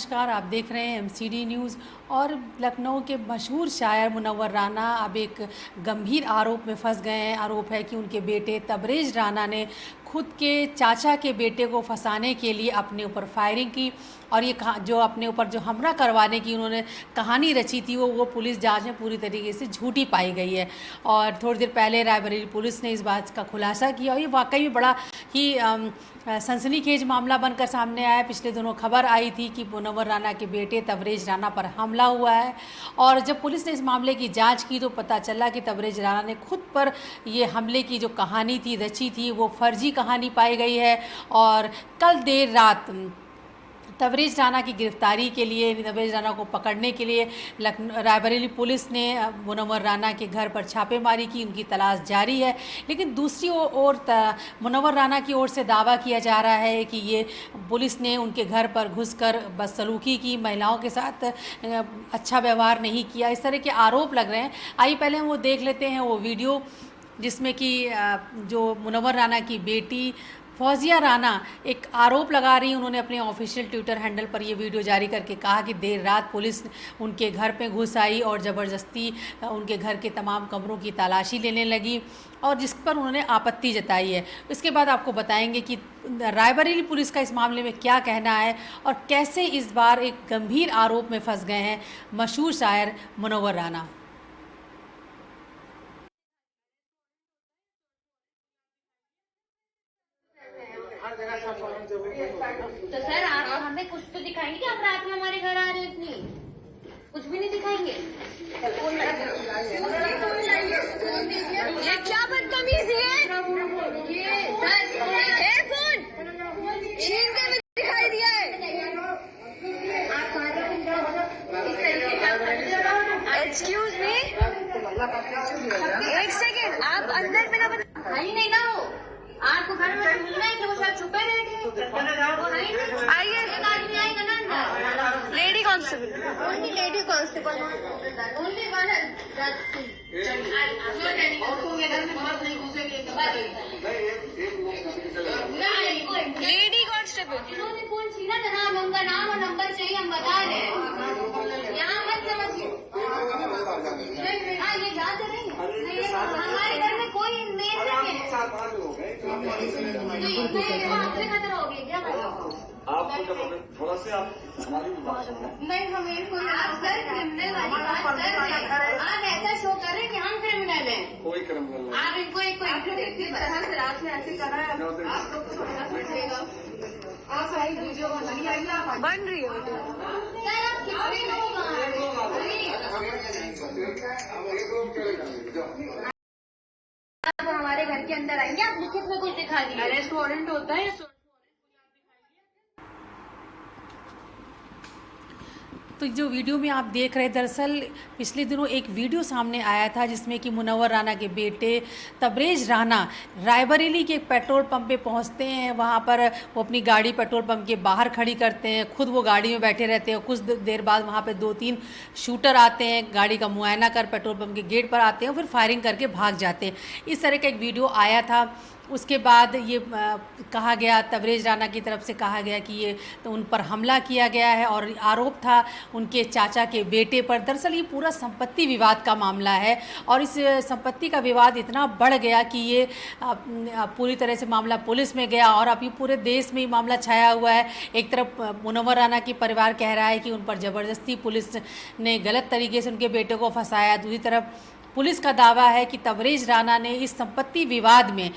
नमस्कार, आप देख रहे हैं एमसीडी न्यूज़। और लखनऊ के मशहूर शायर मुनव्वर राना अब एक गंभीर आरोप में फंस गए हैं। आरोप है कि उनके बेटे तबरेज़ राना ने खुद के चाचा के बेटे को फंसाने के लिए अपने ऊपर फायरिंग की और ये जो अपने ऊपर जो हमला करवाने की उन्होंने कहानी रची थी वो पुलिस जांच में पूरी तरीके से झूठी पाई गई है। और थोड़ी देर पहले रायबरेली पुलिस ने इस बात का खुलासा किया और ये वाकई में बड़ा ही सनसनीखेज मामला बनकर सामने आया। पिछले दिनों खबर आई थी कि मुनव्वर राना के बेटे तबरेज़ राना पर हमला हुआ है और जब पुलिस ने इस मामले की जांच की तो पता चला कि तबरेज़ राना ने खुद पर ये हमले की जो कहानी थी रची थी वो फर्जी कहानी पाई गई है। और कल देर रात तबरेज़ राना की गिरफ्तारी के लिए, तबरेज़ राना को पकड़ने के लिए रायबरेली पुलिस ने मुनव्वर राना के घर पर छापेमारी की। उनकी तलाश जारी है, लेकिन दूसरी ओर मुनव्वर राना की ओर से दावा किया जा रहा है कि ये पुलिस ने उनके घर पर घुसकर बदसलूकी की, महिलाओं के साथ अच्छा व्यवहार नहीं किया, इस तरह के आरोप लग रहे हैं। आइए पहले हम वो देख लेते हैं वो वीडियो जिसमें कि जो मुनव्वर राना की बेटी फौजिया राना एक आरोप लगा रही। उन्होंने अपने ऑफिशियल ट्विटर हैंडल पर ये वीडियो जारी करके कहा कि देर रात पुलिस उनके घर पे घुस आई और ज़बरदस्ती उनके घर के तमाम कमरों की तलाशी लेने लगी और जिस पर उन्होंने आपत्ति जताई है। इसके बाद आपको बताएंगे कि रायबरेली पुलिस का इस मामले में क्या कहना है और कैसे इस बार एक गंभीर आरोप में फंस गए हैं मशहूर शायर मुनव्वर राना। तो सर आप हमें कुछ तो दिखाएंगे कि आप रात में हमारे घर आ रहे हैं? इतनी कुछ भी नहीं दिखाएंगे। ये क्या बदतमीजी है? ये सर फोन छीन के भी दिखाई दिया है। एक्सक्यूज मी, एक सेकेंड, आप अंदर बिना बता ही नहीं ना हो। आपको घर में मिलना है कि वो शायद छुपे बैठे। आइए, आदमी आएगा ना। Lady constable, only lady constable, only one. Lady constable, इन्होंने फोन छीना था ना, उनका नाम और नंबर चाहिए, हम बता रहे हैं। यहाँ मत समझिए। हाँ, ये जा तो रही है। हमारे घर में कोई मेल नहीं है। आपसे खतरा हो गया क्या? आप थोड़ा से आप नहीं, हमें कोई आप सर क्रिमिनल वाली बात कर रहे हैं। आप ऐसा शो कर रहे हैं कि हम क्रिमिनल हैं। कोई क्रिमिनल नहीं। आप इनको एक तरह से रात में ऐसे कर रहा है। आप लोग को थोड़ा सा पड़ेगा। आप सारी वीडियो बन रही हो सर, आप कितने लोग आप हमारे घर के अंदर आएंगे? आप लिखित में कुछ दिखा दीजिए। अरेस्ट वारंट होता है। तो जो वीडियो में आप देख रहे हैं, दरअसल पिछले दिनों एक वीडियो सामने आया था जिसमें कि मुनव्वर राना के बेटे तबरेज़ राना रायबरेली के एक पेट्रोल पंप पे पहुंचते हैं। वहां पर वो अपनी गाड़ी पेट्रोल पंप के बाहर खड़ी करते हैं, खुद वो गाड़ी में बैठे रहते हैं। कुछ देर बाद वहां पे 2-3 शूटर आते हैं, गाड़ी का मुआयना कर पेट्रोल पंप के गेट पर आते हैं और फिर फायरिंग करके भाग जाते हैं। इस तरह का एक वीडियो आया था। उसके बाद ये कहा गया, तबरेज़ राना की तरफ से कहा गया कि ये तो उन पर हमला किया गया है और आरोप था उनके चाचा के बेटे पर। दरअसल ये पूरा संपत्ति विवाद का मामला है और इस संपत्ति का विवाद इतना बढ़ गया कि ये पूरी तरह से मामला पुलिस में गया और अभी पूरे देश में ये मामला छाया हुआ है। एक तरफ मुनव्वर राना की परिवार कह रहा है कि उन पर ज़बरदस्ती पुलिस ने गलत तरीके से उनके बेटे को फंसाया। दूसरी तरफ पुलिस का दावा है कि तबरेज़ राना ने इस संपत्ति विवाद में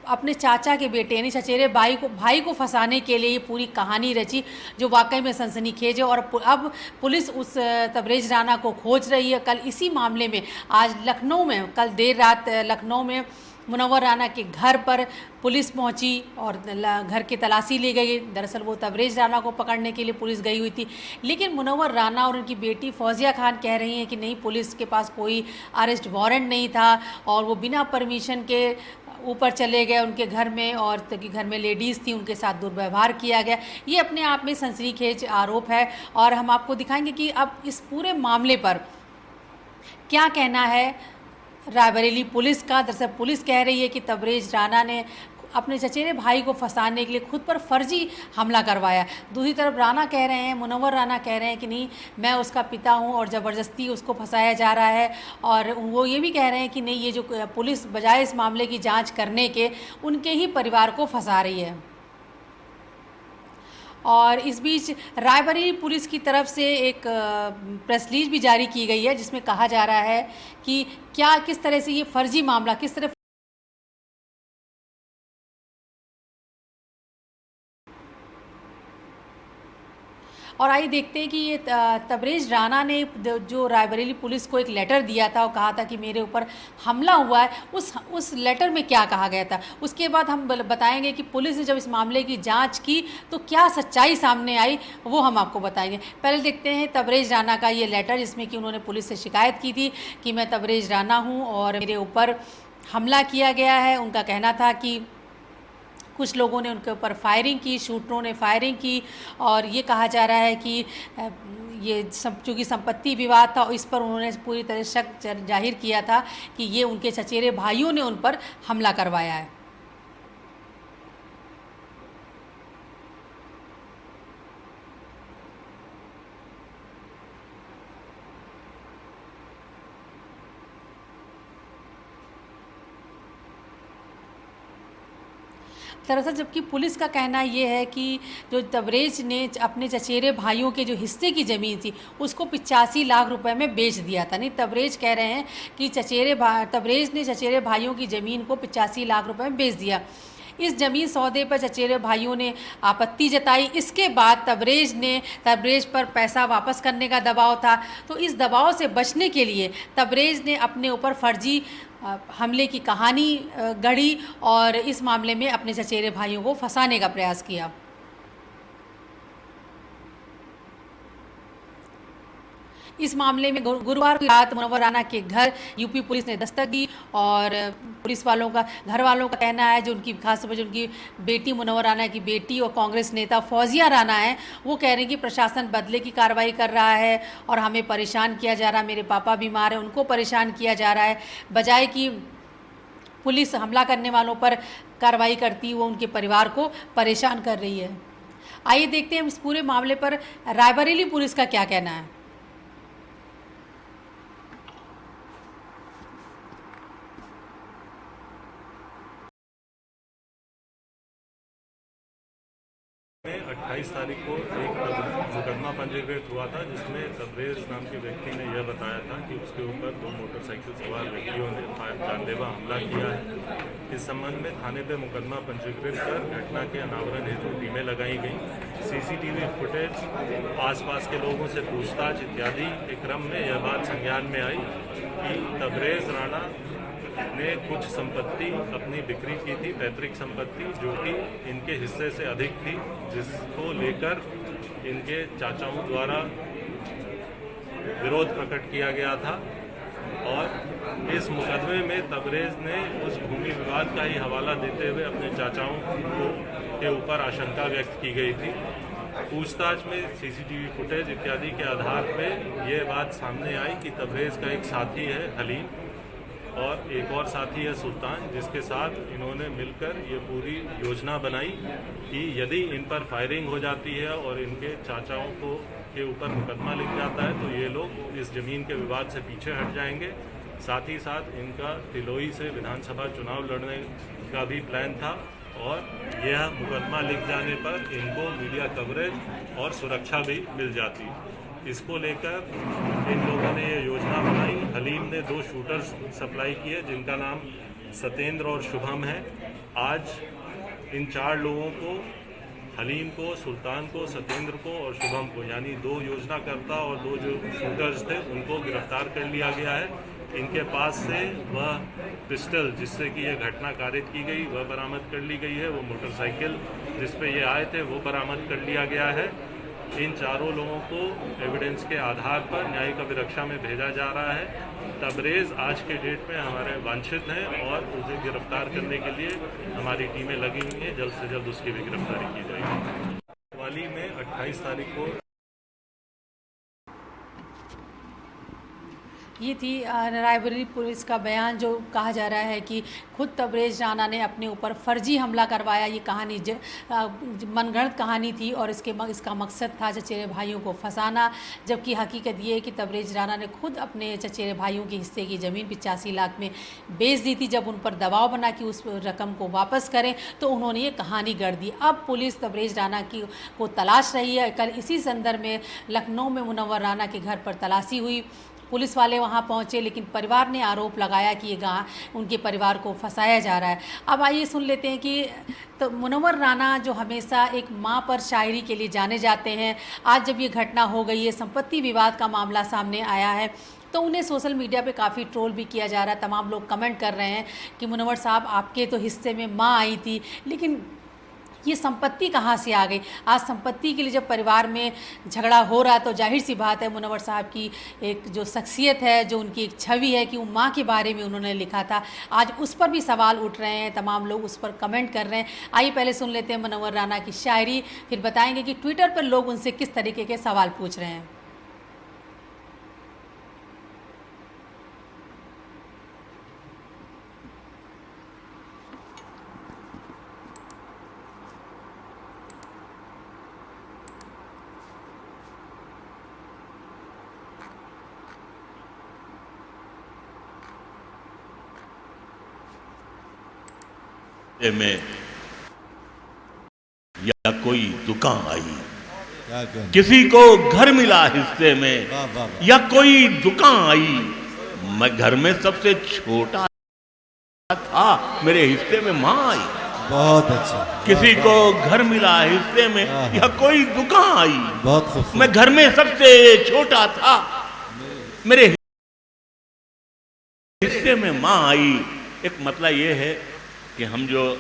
अपने चाचा के बेटे यानी चचेरे भाई को फंसाने के लिए ये पूरी कहानी रची, जो वाकई में सनसनीखेज है। और अब पुलिस उस तबरेज़ राना को खोज रही है। कल इसी मामले में आज लखनऊ में, कल देर रात लखनऊ में मुनव्वर राना के घर पर पुलिस पहुंची और घर की तलाशी ली गई। दरअसल वो तबरेज़ राना को पकड़ने के लिए पुलिस गई हुई थी, लेकिन मुनव्वर राना और उनकी बेटी फौजिया खान कह रही हैं कि नहीं, पुलिस के पास कोई अरेस्ट वारंट नहीं था और वो बिना परमिशन के ऊपर चले गए उनके घर में और घर में लेडीज़ थी, उनके साथ दुर्व्यवहार किया गया। ये अपने आप में सनसनीखेज आरोप है और हम आपको दिखाएंगे कि अब इस पूरे मामले पर क्या कहना है रायबरेली पुलिस का। दरअसल पुलिस कह रही है कि तबरेज़ राना ने अपने चचेरे भाई को फंसाने के लिए खुद पर फर्जी हमला करवाया। दूसरी तरफ राणा कह रहे हैं, मुनव्वर राणा कह रहे हैं कि नहीं, मैं उसका पिता हूं और ज़बरदस्ती उसको फंसाया जा रहा है। और वो ये भी कह रहे हैं कि नहीं, ये जो पुलिस बजाय इस मामले की जांच करने के उनके ही परिवार को फंसा रही है। और इस बीच रायबरेली पुलिस की तरफ से एक प्रेस रिलीज भी जारी की गई है, जिसमें कहा जा रहा है कि क्या किस तरह से ये फर्जी मामला किस तरह। और आइए देखते हैं कि ये तबरेज राणा ने जो रायबरेली पुलिस को एक लेटर दिया था और कहा था कि मेरे ऊपर हमला हुआ है, उस लेटर में क्या कहा गया था। उसके बाद हम बताएंगे कि पुलिस ने जब इस मामले की जांच की तो क्या सच्चाई सामने आई, वो हम आपको बताएंगे। पहले देखते हैं तबरेज राणा का ये लेटर, जिसमें कि उन्होंने पुलिस से शिकायत की थी कि मैं तबरेज राणा हूँ और मेरे ऊपर हमला किया गया है। उनका कहना था कि कुछ लोगों ने उनके ऊपर फायरिंग की, शूटरों ने फायरिंग की, और ये कहा जा रहा है कि ये चूँकि संपत्ति विवाद था, इस पर उन्होंने पूरी तरह शक जाहिर किया था कि ये उनके चचेरे भाइयों ने उन पर हमला करवाया है। दरअसल जबकि पुलिस का कहना ये है कि जो तबरेज ने अपने चचेरे भाइयों के जो हिस्से की ज़मीन थी उसको 85 लाख रुपए में बेच दिया था। नहीं, तबरेज कह रहे हैं कि तबरेज ने चचेरे भाइयों की ज़मीन को 85 लाख रुपए में बेच दिया। इस ज़मीन सौदे पर चचेरे भाइयों ने आपत्ति जताई। इसके बाद तबरेज पर पैसा वापस करने का दबाव था, तो इस दबाव से बचने के लिए तबरेज ने अपने ऊपर फर्जी हमले की कहानी गढ़ी और इस मामले में अपने चचेरे भाइयों को फंसाने का प्रयास किया। इस मामले में गुरुवार की रात मुनव्वर राणा के घर यूपी पुलिस ने दस्तक दी और पुलिस वालों का, घर वालों का कहना है, जो उनकी खास तौर पर जो उनकी बेटी मुनव्वर राणा की बेटी और कांग्रेस नेता फौजिया राणा है, वो कह रहे हैं कि प्रशासन बदले की कार्रवाई कर रहा है और हमें परेशान किया जा रहा है। मेरे पापा बीमार हैं, उनको परेशान किया जा रहा है, बजाय कि पुलिस हमला करने वालों पर कार्रवाई करती, वो उनके परिवार को परेशान कर रही है। आइए देखते हैं इस पूरे मामले पर रायबरेली पुलिस का क्या कहना है। 28 तारीख को एक मुकदमा पंजीकृत हुआ था, जिसमें तबरेज नाम के व्यक्ति ने यह बताया था कि उसके ऊपर 2 मोटरसाइकिल सवार व्यक्तियों ने जानलेवा हमला किया है। इस संबंध में थाने पे मुकदमा पंजीकृत कर घटना के अनावरण हेतु टीमें लगाई गई। सीसीटीवी फुटेज, आसपास के लोगों से पूछताछ इत्यादि के क्रम में यह बात संज्ञान में आई कि तबरेज राणा ने कुछ संपत्ति अपनी बिक्री की थी, पैतृक संपत्ति, जो कि इनके हिस्से से अधिक थी, जिसको लेकर इनके चाचाओं द्वारा विरोध प्रकट किया गया था। और इस मुकदमे में तबरेज ने उस भूमि विवाद का ही हवाला देते हुए अपने चाचाओं के ऊपर आशंका व्यक्त की गई थी। पूछताछ में सीसीटीवी फुटेज इत्यादि के आधार पर यह बात सामने आई कि तबरेज का एक साथी है हलीम और एक और साथी है सुल्तान, जिसके साथ इन्होंने मिलकर ये पूरी योजना बनाई कि यदि इन पर फायरिंग हो जाती है और इनके चाचाओं के ऊपर मुकदमा लिख जाता है तो ये लोग इस ज़मीन के विवाद से पीछे हट जाएंगे। साथ ही साथ इनका तिलोई से विधानसभा चुनाव लड़ने का भी प्लान था और यह मुकदमा लिख जाने पर इनको मीडिया कवरेज और सुरक्षा भी मिल जाती। इसको लेकर इन लोगों ने ये योजना बनाई। हलीम ने 2 शूटर्स सप्लाई किए, जिनका नाम सत्येंद्र और शुभम है। आज इन 4 लोगों को, हलीम को, सुल्तान को, सत्येंद्र को और शुभम को, यानी 2 योजनाकर्ता और 2 जो शूटर्स थे, उनको गिरफ्तार कर लिया गया है। इनके पास से वह पिस्टल जिससे कि यह घटना कारित की गई वह बरामद कर ली गई है। वो मोटरसाइकिल जिस पे ये आए थे वो बरामद कर लिया गया है। इन चारों लोगों को एविडेंस के आधार पर न्यायिक अभिरक्षा में भेजा जा रहा है। तबरेज आज के डेट में हमारे वांछित हैं और उसे गिरफ्तार करने के लिए हमारी टीमें लगी हुई हैं। जल्द से जल्द उसकी भी गिरफ्तारी की जाएगी। वाली में 28 तारीख को ये थी रायबरेली पुलिस का बयान, जो कहा जा रहा है कि खुद तबरेज़ राना ने अपने ऊपर फर्जी हमला करवाया। ये कहानी मनगढ़ंत कहानी थी और इसका मकसद था चचेरे भाइयों को फंसाना, जबकि हकीकत ये है कि तबरेज़ राना ने खुद अपने चचेरे भाइयों के हिस्से की ज़मीन 85 लाख में बेच दी थी। जब उन पर दबाव बना कि उस रकम को वापस करें तो उन्होंने ये कहानी गढ़ दी। अब पुलिस तबरेज़ राना को तलाश रही है। कल इसी संदर्भ में लखनऊ में मुनव्वर राना के घर पर तलाशी हुई। पुलिस वाले वहां पहुंचे, लेकिन परिवार ने आरोप लगाया कि ये उनके परिवार को फंसाया जा रहा है। अब आइए सुन लेते हैं कि तो मुनव्वर राना जो हमेशा एक मां पर शायरी के लिए जाने जाते हैं, आज जब ये घटना हो गई है, संपत्ति विवाद का मामला सामने आया है, तो उन्हें सोशल मीडिया पे काफ़ी ट्रोल भी किया जा रहा है। तमाम लोग कमेंट कर रहे हैं कि मुनव्वर साहब, आपके तो हिस्से में माँ आई थी, लेकिन ये संपत्ति कहाँ से आ गई? आज संपत्ति के लिए जब परिवार में झगड़ा हो रहा है तो जाहिर सी बात है मुनव्वर साहब की एक जो शख्सियत है, जो उनकी एक छवि है कि वो माँ के बारे में उन्होंने लिखा था, आज उस पर भी सवाल उठ रहे हैं, तमाम लोग उस पर कमेंट कर रहे हैं। आइए पहले सुन लेते हैं मुनव्वर राना की शायरी, फिर बताएंगे कि ट्विटर पर लोग उनसे किस तरीके के सवाल पूछ रहे हैं। में या कोई दुकान आई, क्या कहना? किसी को घर मिला हिस्से में वाह, वाह, वाह। या कोई दुकान आई, मैं घर में सबसे छोटा था, मेरे हिस्से में माँ आई। बहुत अच्छा। किसी को घर मिला हिस्से में या कोई दुकान आई, बहुत खूबसूरत। मैं घर में सबसे छोटा था, मेरे हिस्से में माँ आई। एक मतलब ये है कि हम जो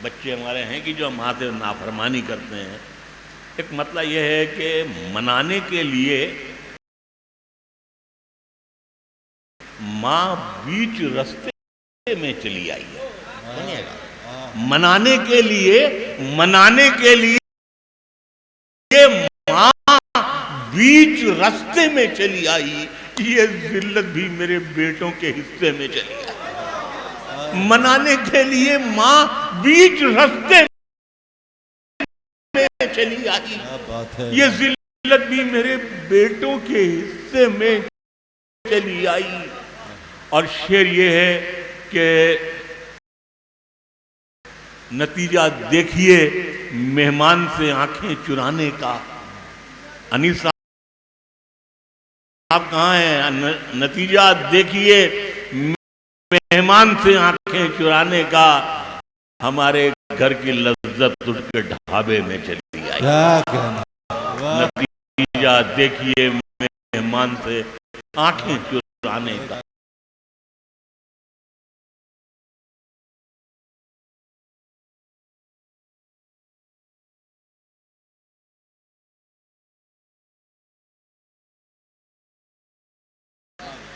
बच्चे हमारे हैं कि जो माँ से नाफरमानी करते हैं, एक मतलब ये है कि मनाने के लिए माँ बीच रास्ते में चली आई है। सुनिएगा, मनाने के लिए माँ बीच रास्ते में चली आई। ये जिल्लत भी मेरे बेटों के हिस्से में चली आई। मनाने के लिए माँ बीच रास्ते में चली आई। क्या बात है। ये जिल्लत भी मेरे बेटों के हिस्से में चली आई। और शेर ये है कि नतीजा देखिए मेहमान से आंखें चुराने का। अनीस साहब कहाँ हैं? नतीजा देखिए मेहमान से आंखें चुराने का। हमारे घर की लज्जत उठ के ढाबे में चली आई। क्या कहना? वाह। नतीजा देखिए मेहमान से आंखें चुराने का।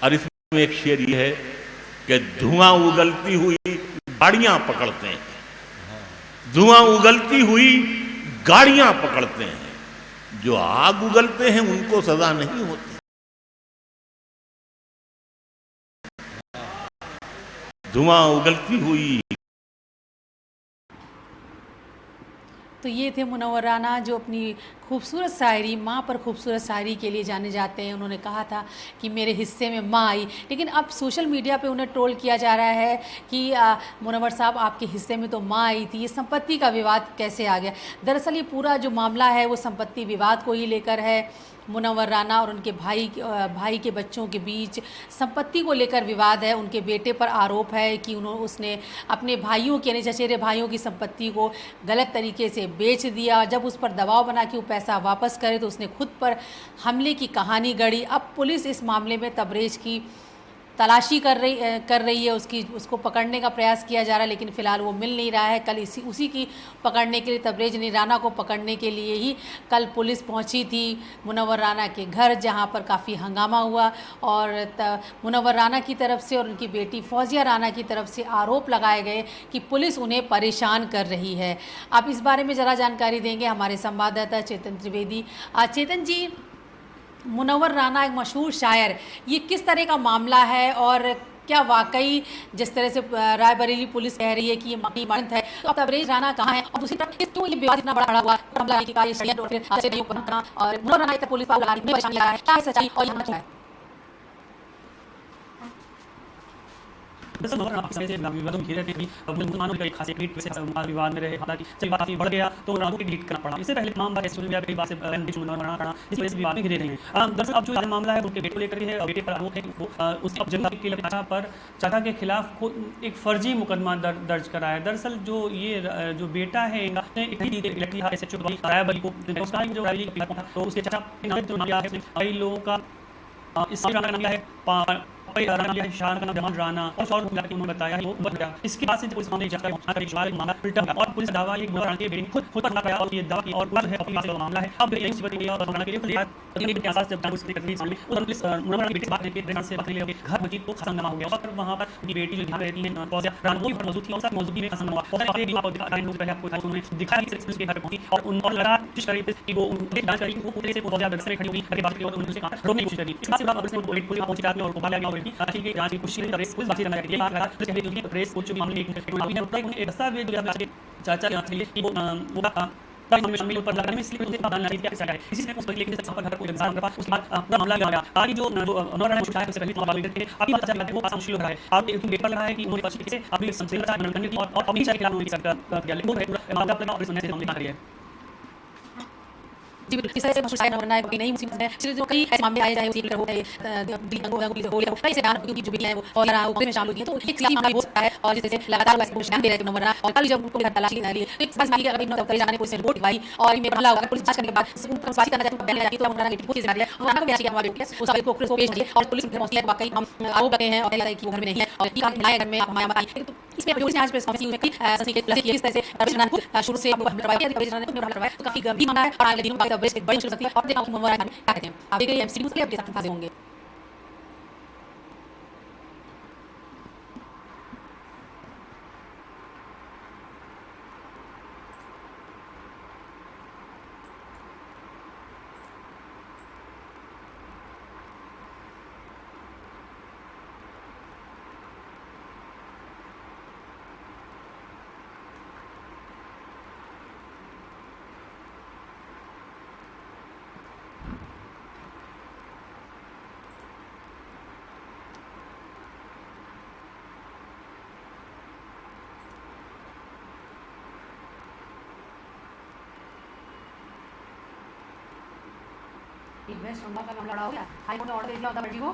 और इसमें एक शेर ये है कि धुआं उगलती हुई गाड़ियां पकड़ते हैं, धुआं उगलती हुई गाड़ियां पकड़ते हैं, जो आग उगलते हैं उनको सजा नहीं होती। धुआं उगलती हुई। तो ये थे मुनव्वर राना, जो अपनी खूबसूरत शायरी, माँ पर खूबसूरत शायरी के लिए जाने जाते हैं। उन्होंने कहा था कि मेरे हिस्से में माँ आई, लेकिन अब सोशल मीडिया पे उन्हें ट्रोल किया जा रहा है कि मुनव्वर साहब, आपके हिस्से में तो माँ आई थी, ये संपत्ति का विवाद कैसे आ गया? दरअसल ये पूरा जो मामला है वो संपत्ति विवाद को ही लेकर है। मुनव्वर राना और उनके भाई के बच्चों के बीच संपत्ति को लेकर विवाद है। उनके बेटे पर आरोप है कि उसने अपने भाइयों की, यानी चचेरे भाइयों की संपत्ति को गलत तरीके से बेच दिया। जब उस पर दबाव बना कि वो पैसा वापस करे तो उसने खुद पर हमले की कहानी गढ़ी। अब पुलिस इस मामले में तबरेज़ की तलाशी कर रही है, उसको पकड़ने का प्रयास किया जा रहा है, लेकिन फ़िलहाल वो मिल नहीं रहा है। कल उसी की पकड़ने के लिए, तबरेज़ राना को पकड़ने के लिए ही कल पुलिस पहुंची थी मुनव्वर राना के घर, जहां पर काफ़ी हंगामा हुआ और मुनव्वर राना की तरफ से और उनकी बेटी फौजिया राना की तरफ से आरोप लगाए गए कि पुलिस उन्हें परेशान कर रही है। आप इस बारे में ज़रा जानकारी देंगे हमारे संवाददाता चेतन त्रिवेदी। चेतन जी, मुनव्वर राना एक मशहूर शायर, ये किस तरह का मामला है और क्या वाकई जिस तरह से रायबरेली पुलिस कह रही है कि ये मामला है, तो अब तबरेज राना कहाँ है और दूसरी तरफ क्यों ये विवाद इतना बड़ा हुआ मामला है कि ये षड्यंत्र और फिर और मुनव्वर राना पुलिस पर लगा रही है, क्या है सच्चाई और ये है? विवादों में घिरे थे, मुसलमानों का एक खास ट्वीट से विवाद में रहे, हालांकि जब बात बढ़ गया तो रानू को डिलीट करना पड़ा। इससे पहले तमाम बात सोशल मीडिया पे बात से इस वजह से विवाद में घिरे रहे हैं। दरअसल अब जो मामला है उनके बेटे को लेकर है, बेटे पर आरोप है कि वो उसकी अब जंग के पर चाचा के खिलाफ एक फर्जी मुकदमा दर्ज कराया है। दरअसल जो ये जो बेटा है तो उसके चाचा कई लोगों का इस राना का नाम है शान का नाम जमान राना और उन्होंने बताया वो गया। इसके बाद से पुलिस मामले जाकर मामला उल्टा गया और पुलिस दावा ये राना के बेटे खुद पर लगाया और ये दावा की और है अपनी मामला है। अब यही मुसीबत है और राना के लिए के आसास जब पुलिस ने मामले उस पुलिस मुनव्वर राना के बेटे बात करके रेना से बात लेके घर मस्जिद को खसमनामा हो गया और वहां पर उनकी बेटी जो ध्यान रहती है फौजिया राना वो भी मौजूद थी और साथ मौजूदगी में खसमनामा हुआ और एक बात पहले आपको उन्होंने दिखाया कि पुलिस के घर पहुंची और उन लगा कोशिश करी कि वो उनके जांच करी वो पूरे से फौजिया दरसे खड़ी हुई करके बात की और उनसे रोकने की कोशिश करी। इस बात से बाद पुलिस ने पुलिस पहुंची रात में और गोपाल गया और आखिर की जांच की कोशिश करी। पुलिस बात करना ये बात लगा पुलिस कहती है कि प्रेस को जो मामले एक दस्तावेज जो चाचा के लिए कि वो शामिल पर लगाने में इसलिए उसे बदलना नहीं किया गया। इसी से उस लेकिन सब घर कोई इंसान रहा उसके बाद पूरा मामला गया। आगे जो मुनव्वर राना शायद से पहले मामला लेकर के अभी पता चला वो मुश्किल हो रहा है। आप एक पेपर लगा है कि उन्होंने पक्ष से अभी समझे करने की और अभी शायद खिलाफ उन्होंने सरकार किया लेकिन वो मामला अपना और सुनने से मामले कर रही है। जी बिल्कुल, इस तरह से मशहूर शायर बनना है कोई नई मुसीबत है। जो कई ऐसे मामले आए जाए उसी हो गए कई से गाना क्योंकि जो भी है वो और वो में शामिल हुई है तो एक सियासी मामला हो सकता है और जिससे लगातार वैसे ध्यान दे रहे हैं मुनव्वर राना और कल जब उनको तलाशी ली तो एक बस मामले अगर तबरेज राना ने पुलिस से रिपोर्ट लिखवाई और इनमें हमला हुआ पुलिस जांच करने के बाद उनको फांसी करना चाहती है तो मुनव्वर राना की पूरी जिम्मेदारी है राना को भी हमारे उस को पुलिस को पेश किया और पुलिस ने पहुंची है वाकई हम आरोप लगे हैं और कि वो घर में नहीं है और की काम मिलाया घर में हमारे हमारी तो इसमें पुलिस ने आज प्रेस कॉन्फ्रेंस में की इस तरह से तबरेज राना को शुरू से तबरेज राना को करवाया तो काफी गंभीर मामला है और अगले दिनों में तबरेज एक बड़ी मुश्किल सकती है और देखा कि मुनव्वर राना क्या कहते हैं। आप देखिए एमसीक्यू के अपडेट साथ होंगे। वेस्ट बंगाल का मामला लड़ा हो गया, हाई कोर्ट ने ऑर्डर दे दिया मर्जी को